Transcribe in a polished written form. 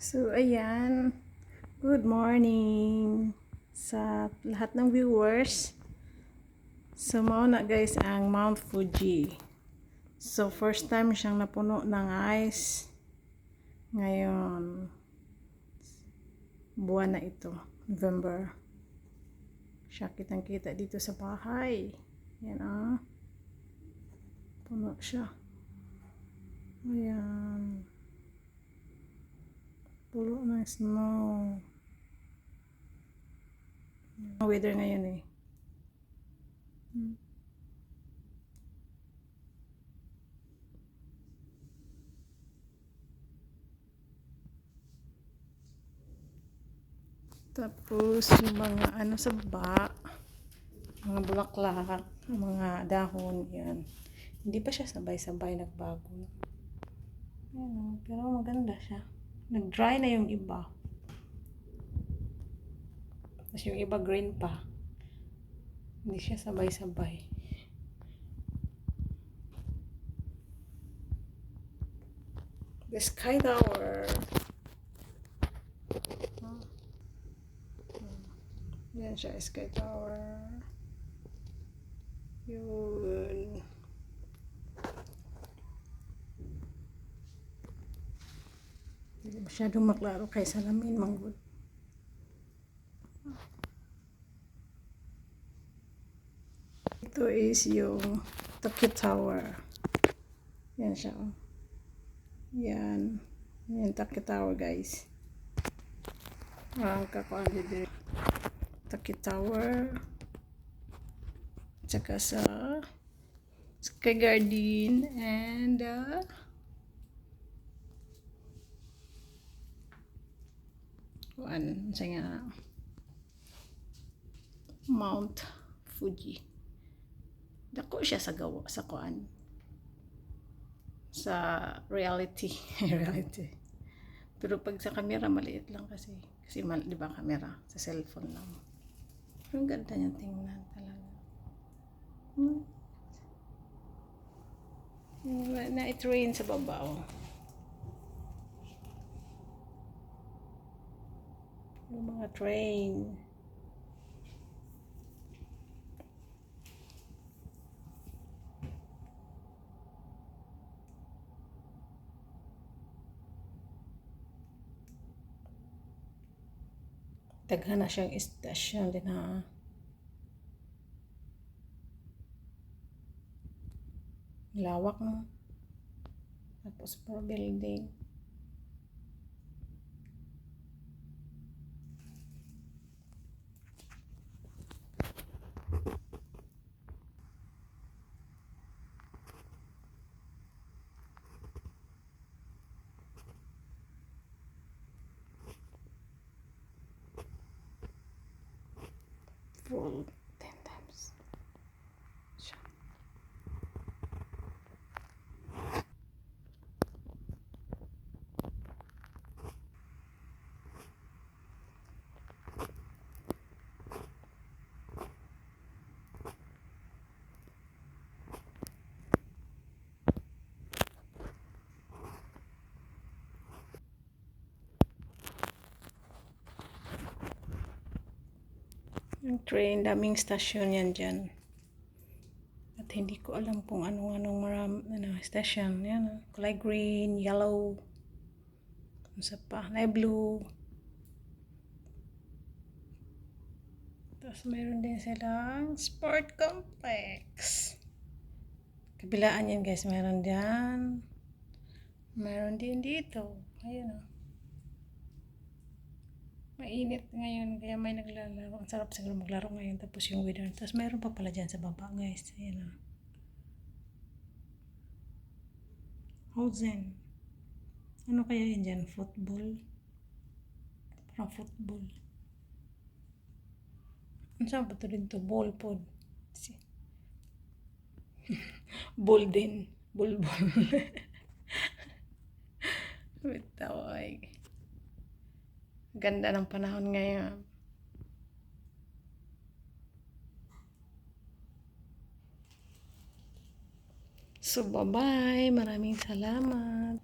So, ayan. Good morning sa lahat ng viewers. So, mauna guys ang Mount Fuji. So, first time siyang napuno ng ice. Ngayon, buwan na ito. November. Siya kitang-kita dito sa bahay. Yan ah. Puno siya. Ayan. Pulo ng snow. Ang weather ngayon eh. Tapos yung mga ano sa baba, mga bulaklak, mga dahon, yan. Hindi pa siya sabay-sabay nagbago. Yan, pero maganda siya. Nag-dry na yung iba. Tapos yung iba green pa. Hindi siya sabay-sabay. The Sky Tower. Yan siya, Sky Tower. Yun. Hindi masyadong maklaro kay salamin, manggod. Ito is yung Tokyo Tower. Yan siya. Yan. Yan Tokyo Tower, guys. Kakuan dito. Tokyo Tower. Tsaka sa Sky Garden and kuan sa nga Mount Fuji. Dako siya sa gawa sa kuan. Sa reality. Reality. Pero pag sa camera maliit lang kasi di ba camera sa cellphone lang. Pero ang ganda niya tingnan talaga. Na it-rain sa baba oh. Yung mga train. Daghan na siyang istasyon din ha. Lawak no. Tapos for building. Full 10 times. Yung train, daming stasyon yan dyan. At hindi ko alam kung anong stasyon. Yan, kulay green, yellow, sa pa, na blue. Tapos mayroon din silang sport complex. Kabilaan yan guys, mayroon dyan. Mayroon din dito. Ayan o. Mainit ngayon, kaya may naglalaro. Ang sarap siguro maglaro ngayon. Tapos yung weather. Tapos mayroon pa pala dyan sa baba guys. Ayan o. Hosen. Ano kaya yan dyan? Football? Parang football. Ano saan ba ito rin ito? Ball pod. Ball din. Ball. Bitaway. Ganda ng panahon ngayon. So, bye-bye. Maraming salamat.